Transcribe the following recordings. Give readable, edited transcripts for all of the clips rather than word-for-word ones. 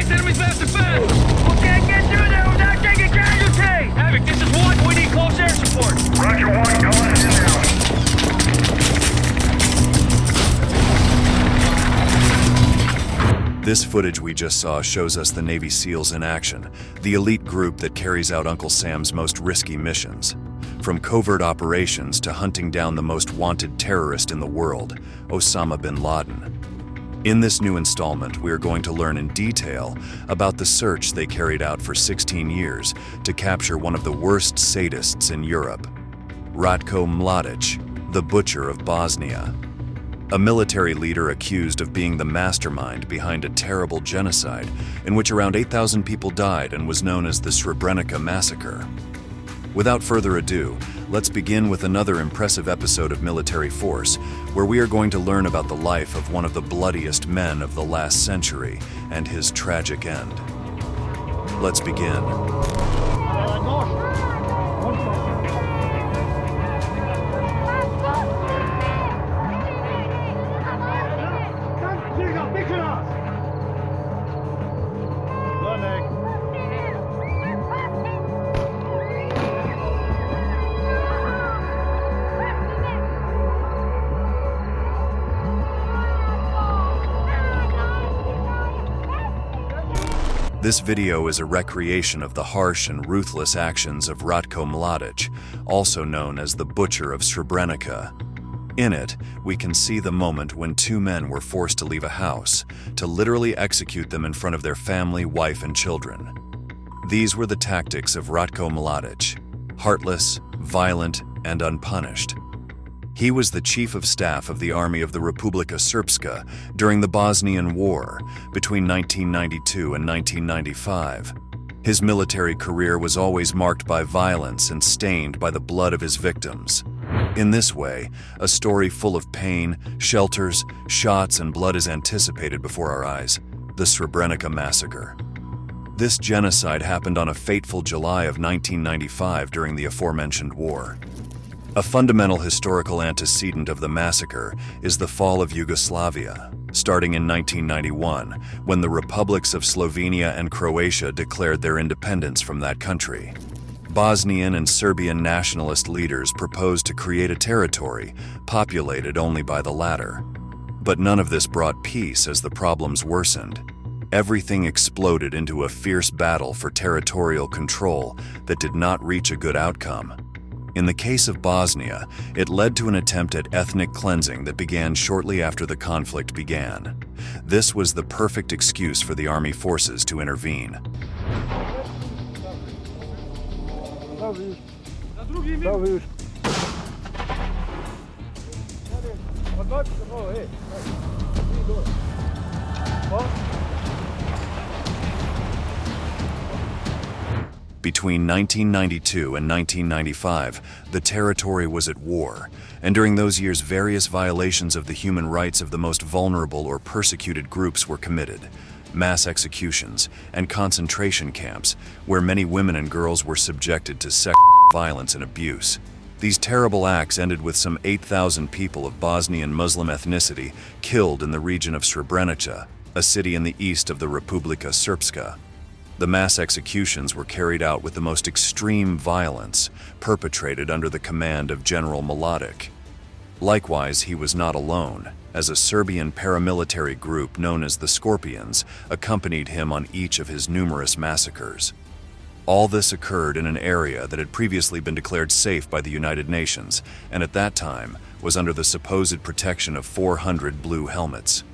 Christ, enemies massive fast! We can't get through there without taking casualties! Havoc, this is 1. We need close air support. Roger 1, go ahead now. This footage we just saw shows us the Navy SEALs in action, the elite group that carries out Uncle Sam's most risky missions. From covert operations to hunting down the most wanted terrorist in the world, Osama bin Laden. In this new installment, we are going to learn in detail about the search they carried out for 16 years to capture one of the worst sadists in Europe, Ratko Mladić, the Butcher of Bosnia. A military leader accused of being the mastermind behind a terrible genocide in which around 8,000 people died and was known as the Srebrenica massacre. Without further ado, let's begin with another impressive episode of Military Force, where we are going to learn about the life of one of the bloodiest men of the last century and his tragic end. Let's begin. This video is a recreation of the harsh and ruthless actions of Ratko Mladić, also known as the Butcher of Srebrenica. In it, we can see the moment when 2 men were forced to leave a house, to literally execute them in front of their family, wife, and children. These were the tactics of Ratko Mladić, heartless, violent, and unpunished. He was the chief of staff of the army of the Republika Srpska during the Bosnian War between 1992 and 1995. His military career was always marked by violence and stained by the blood of his victims. In this way, a story full of pain, shelters, shots, and blood is anticipated before our eyes: the Srebrenica massacre. This genocide happened on a fateful July of 1995 during the aforementioned war. A fundamental historical antecedent of the massacre is the fall of Yugoslavia, starting in 1991, when the republics of Slovenia and Croatia declared their independence from that country. Bosnian and Serbian nationalist leaders proposed to create a territory populated only by the latter. But none of this brought peace as the problems worsened. Everything exploded into a fierce battle for territorial control that did not reach a good outcome. In the case of Bosnia, it led to an attempt at ethnic cleansing that began shortly after the conflict began. This was the perfect excuse for the army forces to intervene. Between 1992 and 1995, the territory was at war, and during those years various violations of the human rights of the most vulnerable or persecuted groups were committed. Mass executions and concentration camps, where many women and girls were subjected to sexual violence and abuse. These terrible acts ended with some 8,000 people of Bosnian Muslim ethnicity killed in the region of Srebrenica, a city in the east of the Republika Srpska. The mass executions were carried out with the most extreme violence, perpetrated under the command of General Mladić. Likewise, he was not alone, as a Serbian paramilitary group known as the Scorpions accompanied him on each of his numerous massacres. All this occurred in an area that had previously been declared safe by the United Nations, and at that time was under the supposed protection of 400 blue helmets.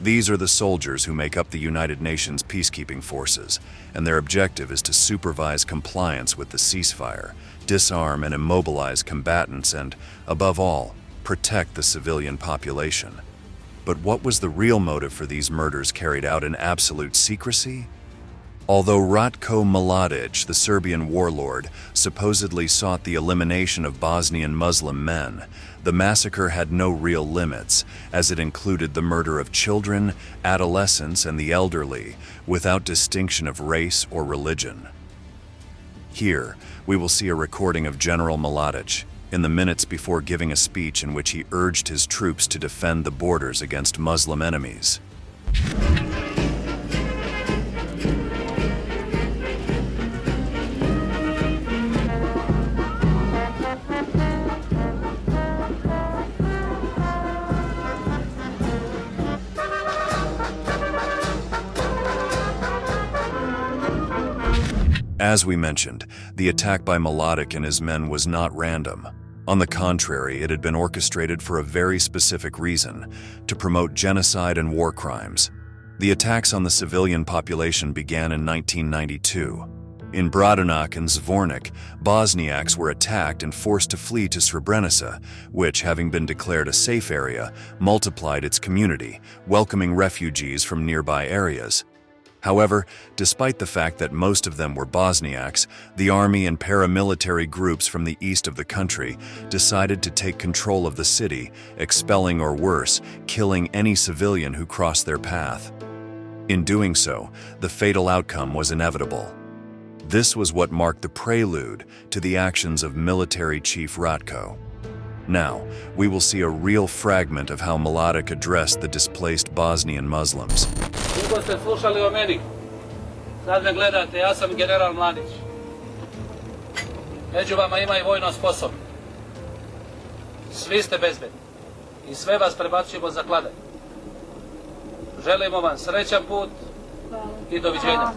These are the soldiers who make up the United Nations peacekeeping forces, and their objective is to supervise compliance with the ceasefire, disarm and immobilize combatants, and, above all, protect the civilian population. But what was the real motive for these murders carried out in absolute secrecy? Although Ratko Mladić, the Serbian warlord, supposedly sought the elimination of Bosnian Muslim men, the massacre had no real limits, as it included the murder of children, adolescents, and the elderly, without distinction of race or religion. Here, we will see a recording of General Mladić in the minutes before giving a speech in which he urged his troops to defend the borders against Muslim enemies. As we mentioned, the attack by Mladić and his men was not random. On the contrary, it had been orchestrated for a very specific reason: to promote genocide and war crimes. The attacks on the civilian population began in 1992. In Bratunac and Zvornik, Bosniaks were attacked and forced to flee to Srebrenica, which, having been declared a safe area, multiplied its community, welcoming refugees from nearby areas. However, despite the fact that most of them were Bosniaks, the army and paramilitary groups from the east of the country decided to take control of the city, expelling or worse, killing any civilian who crossed their path. In doing so, the fatal outcome was inevitable. This was what marked the prelude to the actions of military chief Ratko. Now, we will see a real fragment of how Mladić addressed the displaced Bosnian Muslims. Dugo ste slušali o meni, sad me gledate, ja sam general Mladić. Među vama ima i vojno sposobni. Svi ste bezbedni i sve vas prebacujemo za kladanje. Želimo vam srećan put i doviđenja.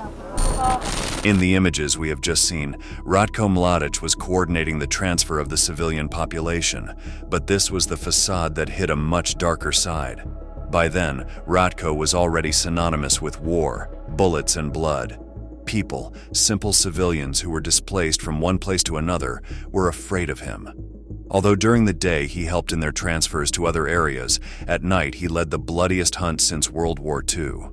In the images we have just seen, Ratko Mladić was coordinating the transfer of the civilian population, but this was the facade that hid a much darker side. By then, Ratko was already synonymous with war, bullets and blood. People, simple civilians who were displaced from one place to another, were afraid of him. Although during the day he helped in their transfers to other areas, at night he led the bloodiest hunt since World War II.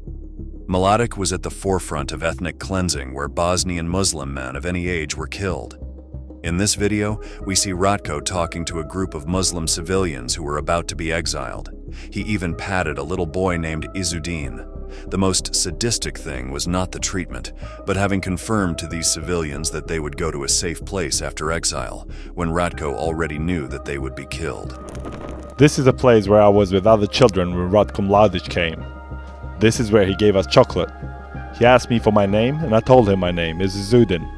Mladić was at the forefront of ethnic cleansing where Bosnian Muslim men of any age were killed. In this video, we see Ratko talking to a group of Muslim civilians who were about to be exiled. He even patted a little boy named Izudin. The most sadistic thing was not the treatment, but having confirmed to these civilians that they would go to a safe place after exile, when Ratko already knew that they would be killed. This is a place where I was with other children when Ratko Mladić came. This is where he gave us chocolate. He asked me for my name, and I told him my name is Izudin.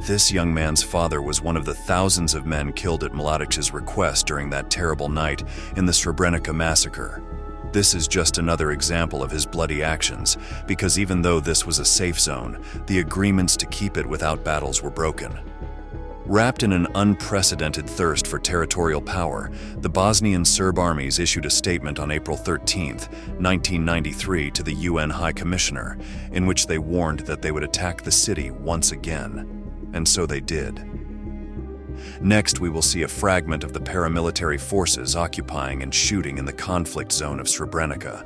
This young man's father was one of the thousands of men killed at Mladić's request during that terrible night in the Srebrenica massacre. This is just another example of his bloody actions, because even though this was a safe zone, the agreements to keep it without battles were broken. Wrapped in an unprecedented thirst for territorial power, the Bosnian Serb armies issued a statement on April 13, 1993 to the UN High Commissioner, in which they warned that they would attack the city once again. And so they did. Next, we will see a fragment of the paramilitary forces occupying and shooting in the conflict zone of Srebrenica.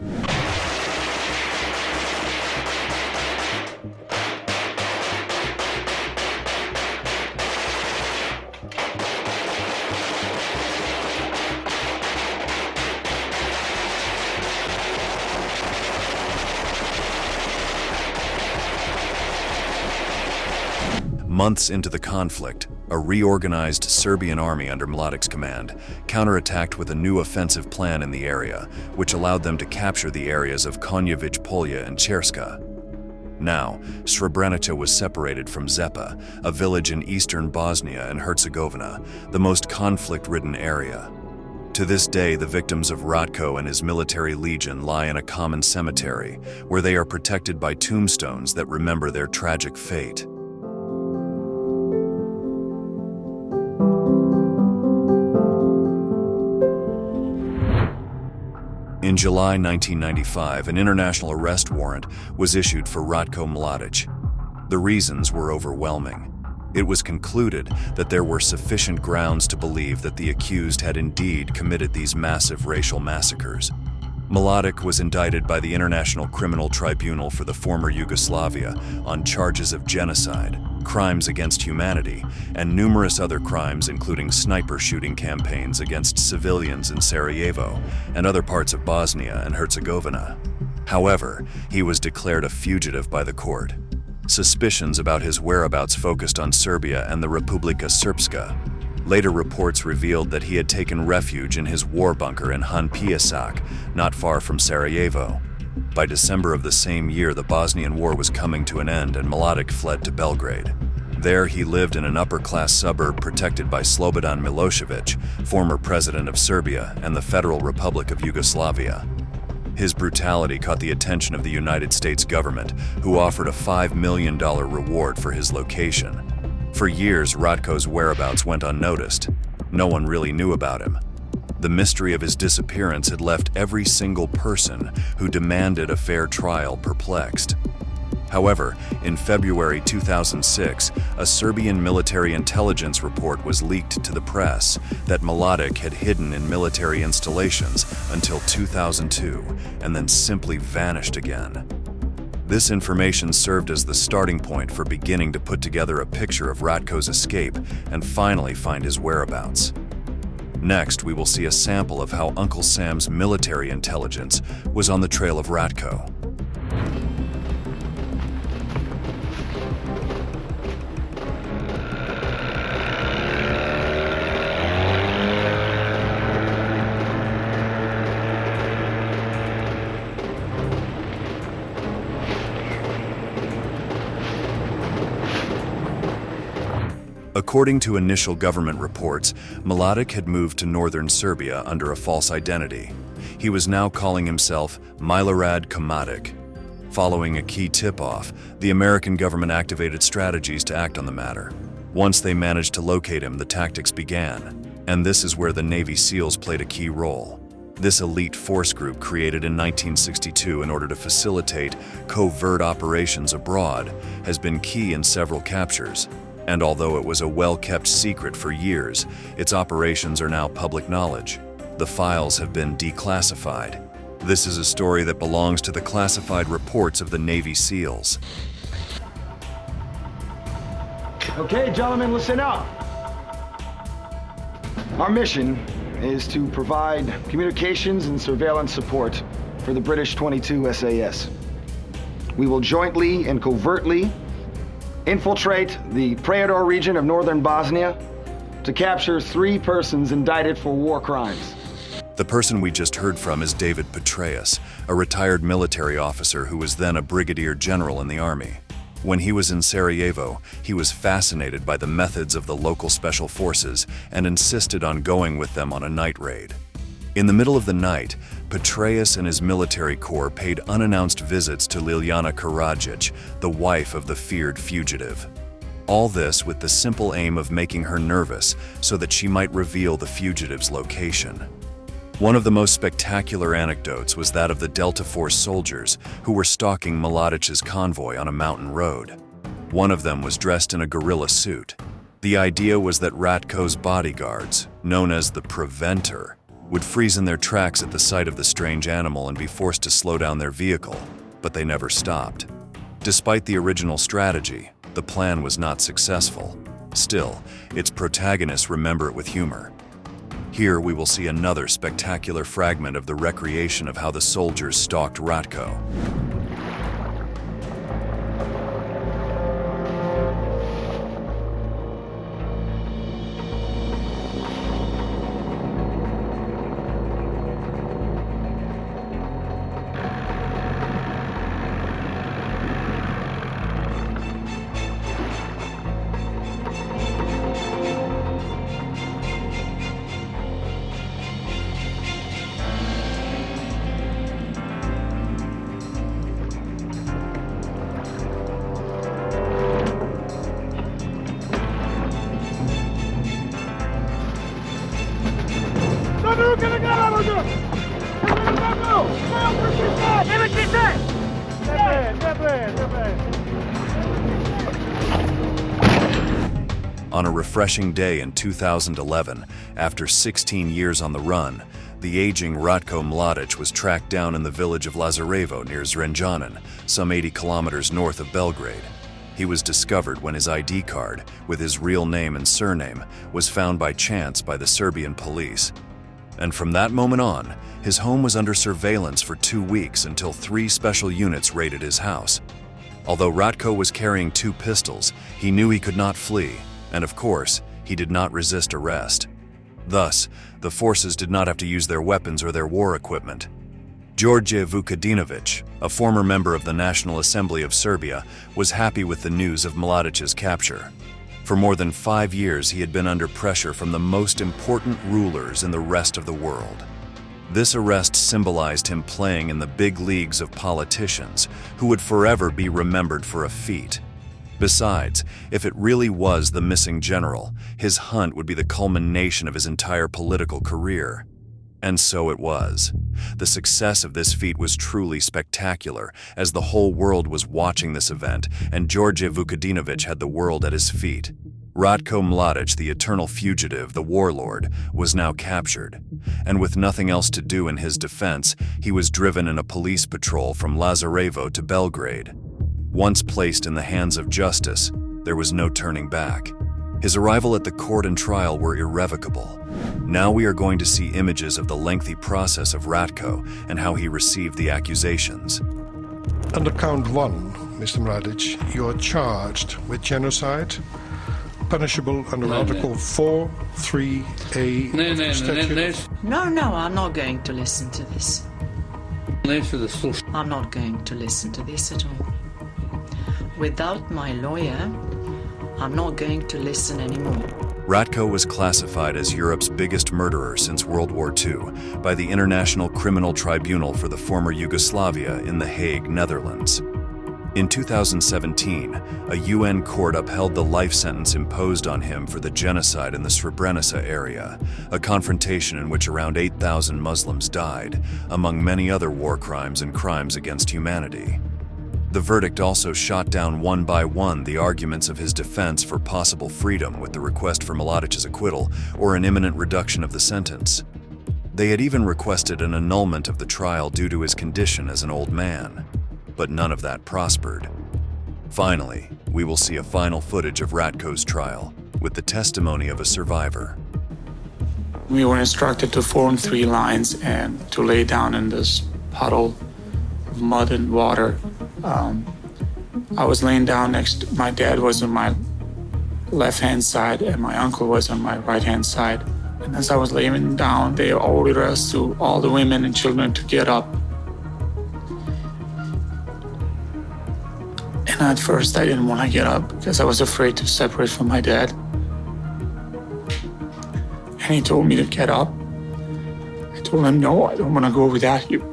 Months into the conflict, a reorganized Serbian army under Mladić's command counterattacked with a new offensive plan in the area, which allowed them to capture the areas of Konjević Polje and Cherska. Now, Srebrenica was separated from Zepa, a village in eastern Bosnia and Herzegovina, the most conflict-ridden area. To this day, the victims of Ratko and his military legion lie in a common cemetery, where they are protected by tombstones that remember their tragic fate. In July 1995, an international arrest warrant was issued for Ratko Mladić. The reasons were overwhelming. It was concluded that there were sufficient grounds to believe that the accused had indeed committed these massive racial massacres. Mladić was indicted by the International Criminal Tribunal for the former Yugoslavia on charges of genocide, crimes against humanity, and numerous other crimes including sniper shooting campaigns against civilians in Sarajevo and other parts of Bosnia and Herzegovina. However, he was declared a fugitive by the court. Suspicions about his whereabouts focused on Serbia and the Republika Srpska. Later reports revealed that he had taken refuge in his war bunker in Han, not far from Sarajevo. By December of the same year, the Bosnian War was coming to an end and Mladić fled to Belgrade. There he lived in an upper-class suburb protected by Slobodan Milošević, former president of Serbia and the Federal Republic of Yugoslavia. His brutality caught the attention of the United States government, who offered a $5 million reward for his location. For years, Ratko's whereabouts went unnoticed. No one really knew about him. The mystery of his disappearance had left every single person who demanded a fair trial perplexed. However, in February 2006, a Serbian military intelligence report was leaked to the press that Mladić had hidden in military installations until 2002 and then simply vanished again. This information served as the starting point for beginning to put together a picture of Ratko's escape and finally find his whereabouts. Next, we will see a sample of how Uncle Sam's military intelligence was on the trail of Ratko. According to initial government reports, Mladić had moved to northern Serbia under a false identity. He was now calling himself Ratko Mladić. Following a key tip-off, the American government activated strategies to act on the matter. Once they managed to locate him, the tactics began, and this is where the Navy SEALs played a key role. This elite force group, created in 1962 in order to facilitate covert operations abroad, has been key in several captures. And although it was a well-kept secret for years, its operations are now public knowledge. The files have been declassified. This is a story that belongs to the classified reports of the Navy SEALs. Okay, gentlemen, listen up. Our mission is to provide communications and surveillance support for the British 22 SAS. We will jointly and covertly infiltrate the Praetor region of northern Bosnia to capture 3 persons indicted for war crimes. The person we just heard from is David Petraeus, a retired military officer who was then a brigadier general in the army. When he was in Sarajevo, he was fascinated by the methods of the local special forces and insisted on going with them on a night raid. In the middle of the night, Petraeus and his military corps paid unannounced visits to Ljiljana Karadzic, the wife of the feared fugitive. All this with the simple aim of making her nervous so that she might reveal the fugitive's location. One of the most spectacular anecdotes was that of the Delta Force soldiers who were stalking Mladic's convoy on a mountain road. One of them was dressed in a gorilla suit. The idea was that Ratko's bodyguards, known as the Preventer, would freeze in their tracks at the sight of the strange animal and be forced to slow down their vehicle, but they never stopped. Despite the original strategy, the plan was not successful. Still, its protagonists remember it with humor. Here we will see another spectacular fragment of the recreation of how the soldiers stalked Ratko. On a refreshing day in 2011, after 16 years on the run, the aging Ratko Mladić was tracked down in the village of Lazarevo near Zrenjanin, some 80 kilometers north of Belgrade. He was discovered when his ID card, with his real name and surname, was found by chance by the Serbian police. And from that moment on, his home was under surveillance for 2 weeks until 3 special units raided his house. Although Ratko was carrying 2 pistols, he knew he could not flee, and of course, he did not resist arrest. Thus, the forces did not have to use their weapons or their war equipment. Đorđe Vukadinović, a former member of the National Assembly of Serbia, was happy with the news of Mladic's capture. For more than 5 years, he had been under pressure from the most important rulers in the rest of the world. This arrest symbolized him playing in the big leagues of politicians who would forever be remembered for a feat. Besides, if it really was the missing general, his hunt would be the culmination of his entire political career. And so it was. The success of this feat was truly spectacular, as the whole world was watching this event, and George Vukadinovic had the world at his feet. Ratko Mladić, the eternal fugitive, the warlord, was now captured. And with nothing else to do in his defense, he was driven in a police patrol from Lazarevo to Belgrade. Once placed in the hands of justice, there was no turning back. His arrival at the court and trial were irrevocable. Now we are going to see images of the lengthy process of Ratko and how he received the accusations. Under count 1, Mr. Mladić, you are charged with genocide, punishable under Article 4.3a of the statute. No, I'm not going to listen to this. I'm not going to listen to this at all. Without my lawyer, I'm not going to listen anymore. Ratko was classified as Europe's biggest murderer since World War II by the International Criminal Tribunal for the former Yugoslavia in The Hague, Netherlands. In 2017, a UN court upheld the life sentence imposed on him for the genocide in the Srebrenica area, a confrontation in which around 8,000 Muslims died, among many other war crimes and crimes against humanity. The verdict also shot down one by one the arguments of his defense for possible freedom with the request for Mladić's acquittal or an imminent reduction of the sentence. They had even requested an annulment of the trial due to his condition as an old man, but none of that prospered. Finally, we will see a final footage of Ratko's trial with the testimony of a survivor. We were instructed to form 3 lines and to lay down in this puddle of mud and water. I was laying down next, my dad was on my left-hand side and my uncle was on my right-hand side. And as I was laying down, they ordered us to, all the women and children, to get up. And at first I didn't want to get up because I was afraid to separate from my dad. And he told me to get up. I told him, no, I don't want to go without you.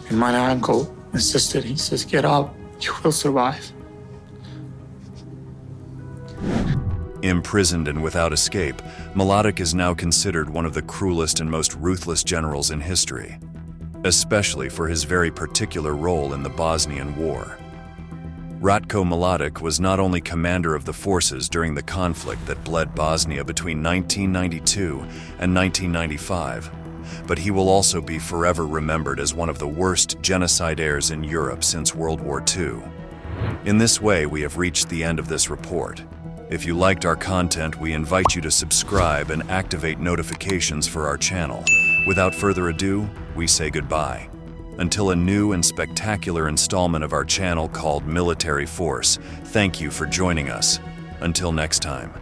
And my uncle insisted. He says, get up, you will survive. Imprisoned and without escape, Mladić is now considered one of the cruelest and most ruthless generals in history, especially for his very particular role in the Bosnian War. Ratko Mladić was not only commander of the forces during the conflict that bled Bosnia between 1992 and 1995, but he will also be forever remembered as one of the worst genocidaires in Europe since World War II. In this way, we have reached the end of this report. If you liked our content, we invite you to subscribe and activate notifications for our channel. Without further ado, we say goodbye. Until a new and spectacular installment of our channel called Military Force, thank you for joining us. Until next time.